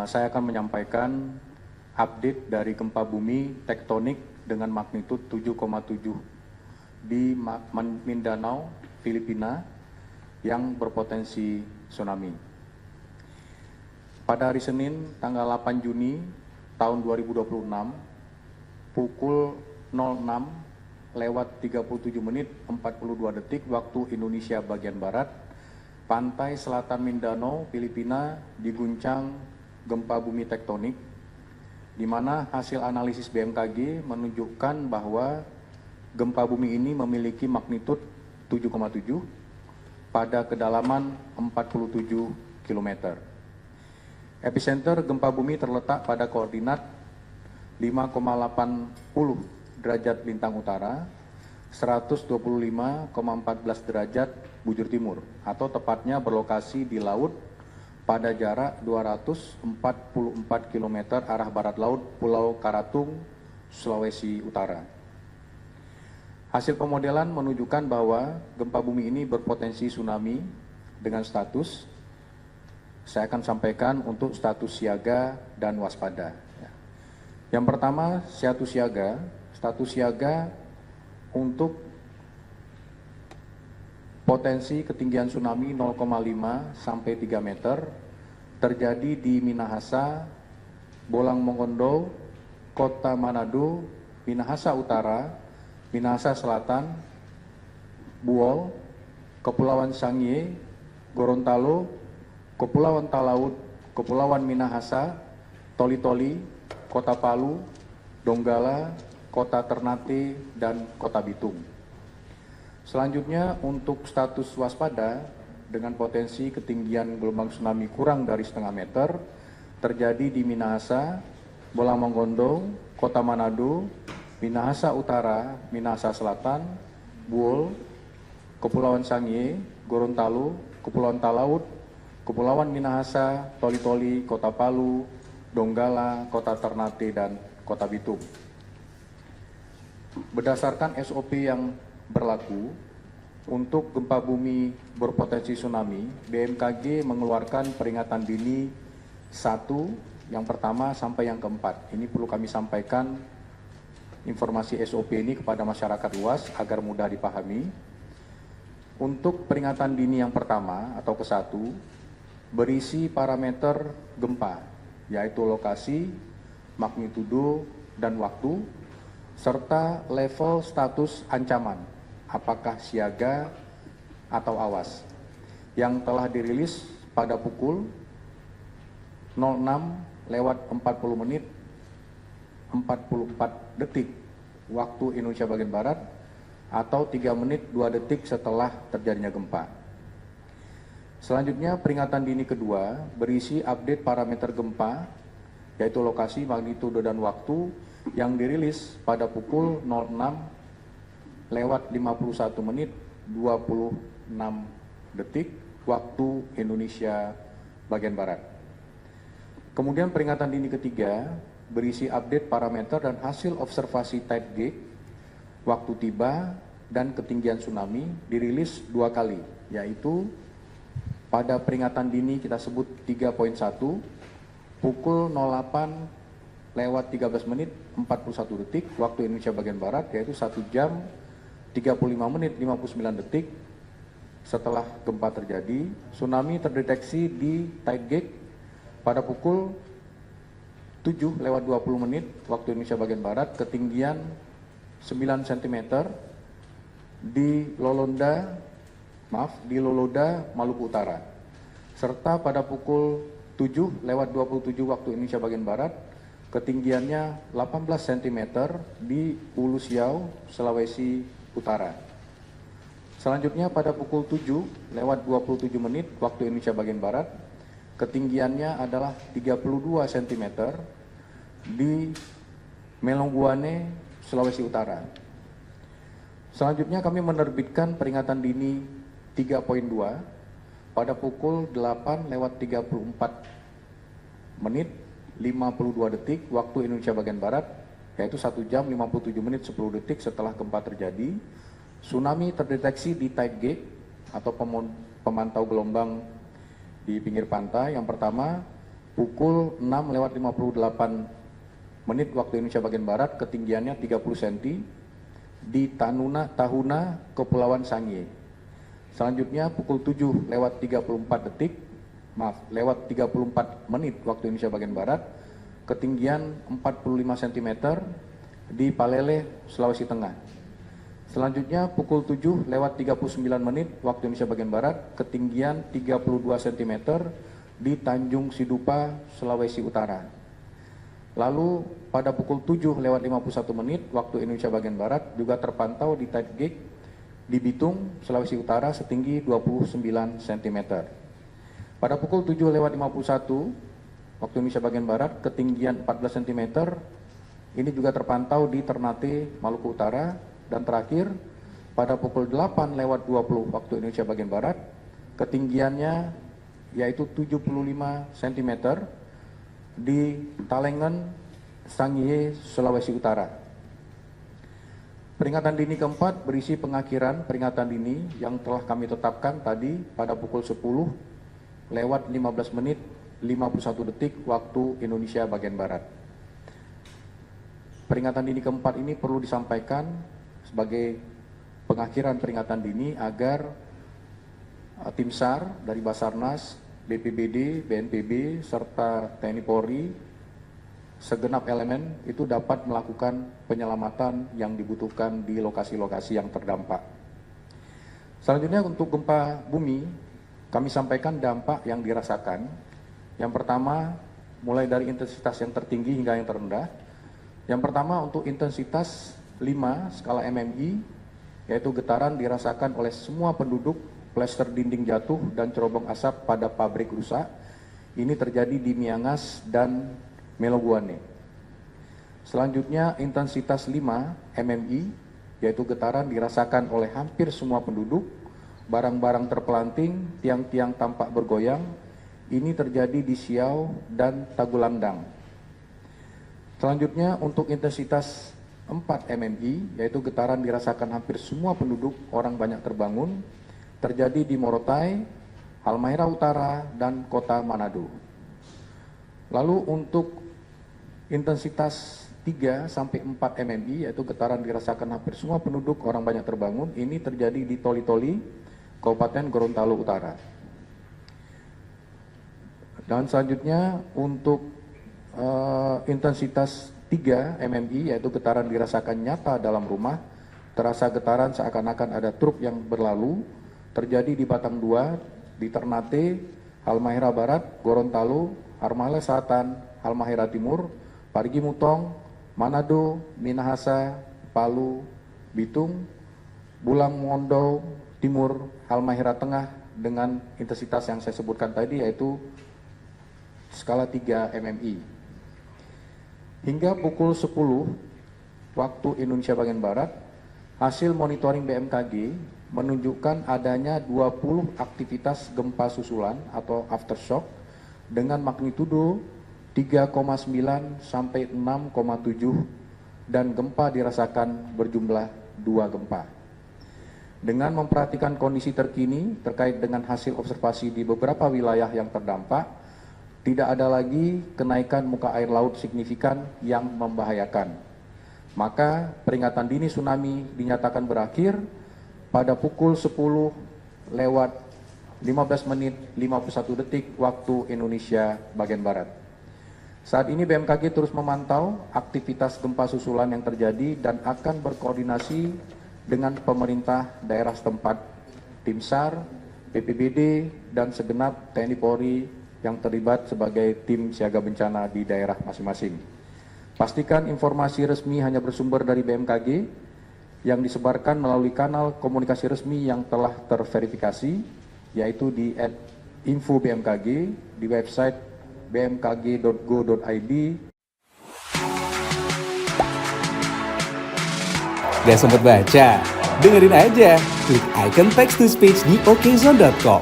Saya akan menyampaikan update dari gempa bumi tektonik dengan magnitudo 7,7 di Mindanao, Filipina, yang berpotensi tsunami. Pada hari Senin, tanggal 8 Juni tahun 2026, pukul 06:37:42 waktu Indonesia bagian Barat, pantai selatan Mindanao, Filipina diguncang gempa bumi tektonik, di mana hasil analisis BMKG menunjukkan bahwa gempa bumi ini memiliki magnitudo 7,7 pada kedalaman 47 km. Epicenter gempa bumi terletak pada koordinat 5,80 derajat lintang utara, 125,14 derajat bujur timur, atau tepatnya berlokasi di laut pada jarak 244 km arah barat laut Pulau Karatung, Sulawesi Utara. Hasil pemodelan menunjukkan bahwa gempa bumi ini berpotensi tsunami dengan status, saya akan sampaikan untuk status siaga dan waspada. Yang pertama, status siaga untuk potensi ketinggian tsunami 0,5 sampai 3 meter terjadi di Minahasa, Bolang Mongondo, Kota Manado, Minahasa Utara, Minahasa Selatan, Buol, Kepulauan Sangihe, Gorontalo, Kepulauan Talaud, Kepulauan Minahasa, Toli-Toli, Kota Palu, Donggala, Kota Ternate, dan Kota Bitung. Selanjutnya untuk status waspada dengan potensi ketinggian gelombang tsunami kurang dari setengah meter terjadi di Minahasa, Bolang Mongondo, Kota Manado, Minahasa Utara, Minahasa Selatan, Buol, Kepulauan Sangihe, Gorontalo, Kepulauan Talaud, Kepulauan Minahasa, Toli-Toli, Kota Palu, Donggala, Kota Ternate, dan Kota Bitung. Berdasarkan SOP yang berlaku untuk gempa bumi berpotensi tsunami, BMKG mengeluarkan peringatan dini 1 yang pertama sampai yang keempat. Ini perlu kami sampaikan informasi SOP ini kepada masyarakat luas agar mudah dipahami. Untuk peringatan dini yang pertama atau ke-1 berisi parameter gempa, yaitu lokasi, magnitudo, dan waktu, serta level status ancaman, apakah siaga atau awas, yang telah dirilis pada pukul 06:40:44 waktu Indonesia bagian Barat, atau 3 menit 2 detik setelah terjadinya gempa. Selanjutnya, peringatan dini kedua berisi update parameter gempa, yaitu lokasi, magnitudo, dan waktu, yang dirilis pada pukul 06:51:26 waktu Indonesia bagian Barat. Kemudian peringatan dini ketiga berisi update parameter dan hasil observasi tide gauge, waktu tiba, dan ketinggian tsunami dirilis 2 kali, yaitu pada peringatan dini kita sebut 3.1 pukul 08:13:41 waktu Indonesia bagian Barat, yaitu 1 jam 35 menit 59 detik setelah gempa terjadi. Tsunami terdeteksi di tide gauge pada pukul 7:20 waktu Indonesia bagian Barat, ketinggian 9 cm di Loloda, Maluku Utara. Serta pada pukul 7:27 waktu Indonesia bagian Barat, ketinggiannya 18 cm di Ulu Siau, Sulawesi Utara. Selanjutnya pada pukul 7:27 waktu Indonesia bagian Barat, ketinggiannya adalah 32 cm di Melongguane, Sulawesi Utara. Selanjutnya kami menerbitkan peringatan dini 3.2 pada pukul 8:34:52 waktu Indonesia bagian Barat, yaitu 1 jam 57 menit 10 detik setelah gempa terjadi. Tsunami terdeteksi di tide gauge atau pemantau gelombang di pinggir pantai. Yang pertama pukul 6:58 waktu Indonesia bagian Barat, ketinggiannya 30 cm di Tahuna, Kepulauan Sangihe. Selanjutnya pukul 7:34 waktu Indonesia bagian Barat, ketinggian 45 cm di Palele, Sulawesi Tengah. Selanjutnya pukul 7:39 waktu Indonesia bagian Barat, ketinggian 32 cm di Tanjung Sidupa, Sulawesi Utara. Lalu pada pukul 7:51 waktu Indonesia bagian Barat juga terpantau di Tide Gate di Bitung, Sulawesi Utara setinggi 29 cm. Pada pukul 7:51 waktu Indonesia bagian Barat, ketinggian 14 cm, ini juga terpantau di Ternate, Maluku Utara. Dan terakhir, pada pukul 8:20 waktu Indonesia bagian Barat, ketinggiannya yaitu 75 cm di Talengen, Sangihe, Sulawesi Utara. Peringatan dini keempat berisi pengakhiran peringatan dini yang telah kami tetapkan tadi pada pukul 10:15:51 waktu Indonesia bagian Barat. Peringatan dini keempat ini perlu disampaikan sebagai pengakhiran peringatan dini agar tim SAR dari Basarnas, BPBD, BNPB, serta TNI Polri, segenap elemen itu dapat melakukan penyelamatan yang dibutuhkan di lokasi-lokasi yang terdampak. Selanjutnya untuk gempa bumi, kami sampaikan dampak yang dirasakan. Yang pertama, mulai dari intensitas yang tertinggi hingga yang terendah. Yang pertama untuk intensitas 5 skala MMI, yaitu getaran dirasakan oleh semua penduduk, plester dinding jatuh dan cerobong asap pada pabrik rusak. Ini terjadi di Miangas dan Meloguane. Selanjutnya intensitas 5 MMI, yaitu getaran dirasakan oleh hampir semua penduduk, barang-barang terpelanting, tiang-tiang tampak bergoyang. Ini terjadi di Siau dan Tagulandang. Selanjutnya untuk intensitas 4 MMI, yaitu getaran dirasakan hampir semua penduduk, orang banyak terbangun, terjadi di Morotai, Halmahera Utara, dan kota Manado. Lalu untuk intensitas 3-4 MMI, yaitu getaran dirasakan hampir semua penduduk, orang banyak terbangun, ini terjadi di Toli-Toli, Kabupaten Gorontalo Utara. Dan selanjutnya untuk intensitas 3 MMI, yaitu getaran dirasakan nyata dalam rumah, terasa getaran seakan-akan ada truk yang berlalu, terjadi di Batang 2, di Ternate, Halmahera Barat, Gorontalo, Halmahera Selatan, Halmahera Timur, Parigi Mutong, Manado, Minahasa, Palu, Bitung, Bulang Mondo Timur, Halmahera Tengah dengan intensitas yang saya sebutkan tadi yaitu skala 3 MMI. Hingga pukul 10 waktu Indonesia bagian Barat, hasil monitoring BMKG menunjukkan adanya 20 aktivitas gempa susulan atau aftershock dengan magnitudo 3,9 sampai 6,7 dan gempa dirasakan berjumlah 2 gempa. Dengan memperhatikan kondisi terkini terkait dengan hasil observasi di beberapa wilayah yang terdampak, tidak ada lagi kenaikan muka air laut signifikan yang membahayakan. Maka peringatan dini tsunami dinyatakan berakhir pada pukul 10:15:51 waktu Indonesia bagian Barat. Saat ini BMKG terus memantau aktivitas gempa susulan yang terjadi dan akan berkoordinasi dengan pemerintah daerah setempat, tim SAR, BPBD, dan segenap TNI Polri yang terlibat sebagai tim siaga bencana di daerah masing-masing. Pastikan informasi resmi hanya bersumber dari BMKG yang disebarkan melalui kanal komunikasi resmi yang telah terverifikasi, yaitu di @info BMKG, di website bmkg.go.id. Gak sempet baca? Dengerin aja, klik icon text to speech di okezone.com.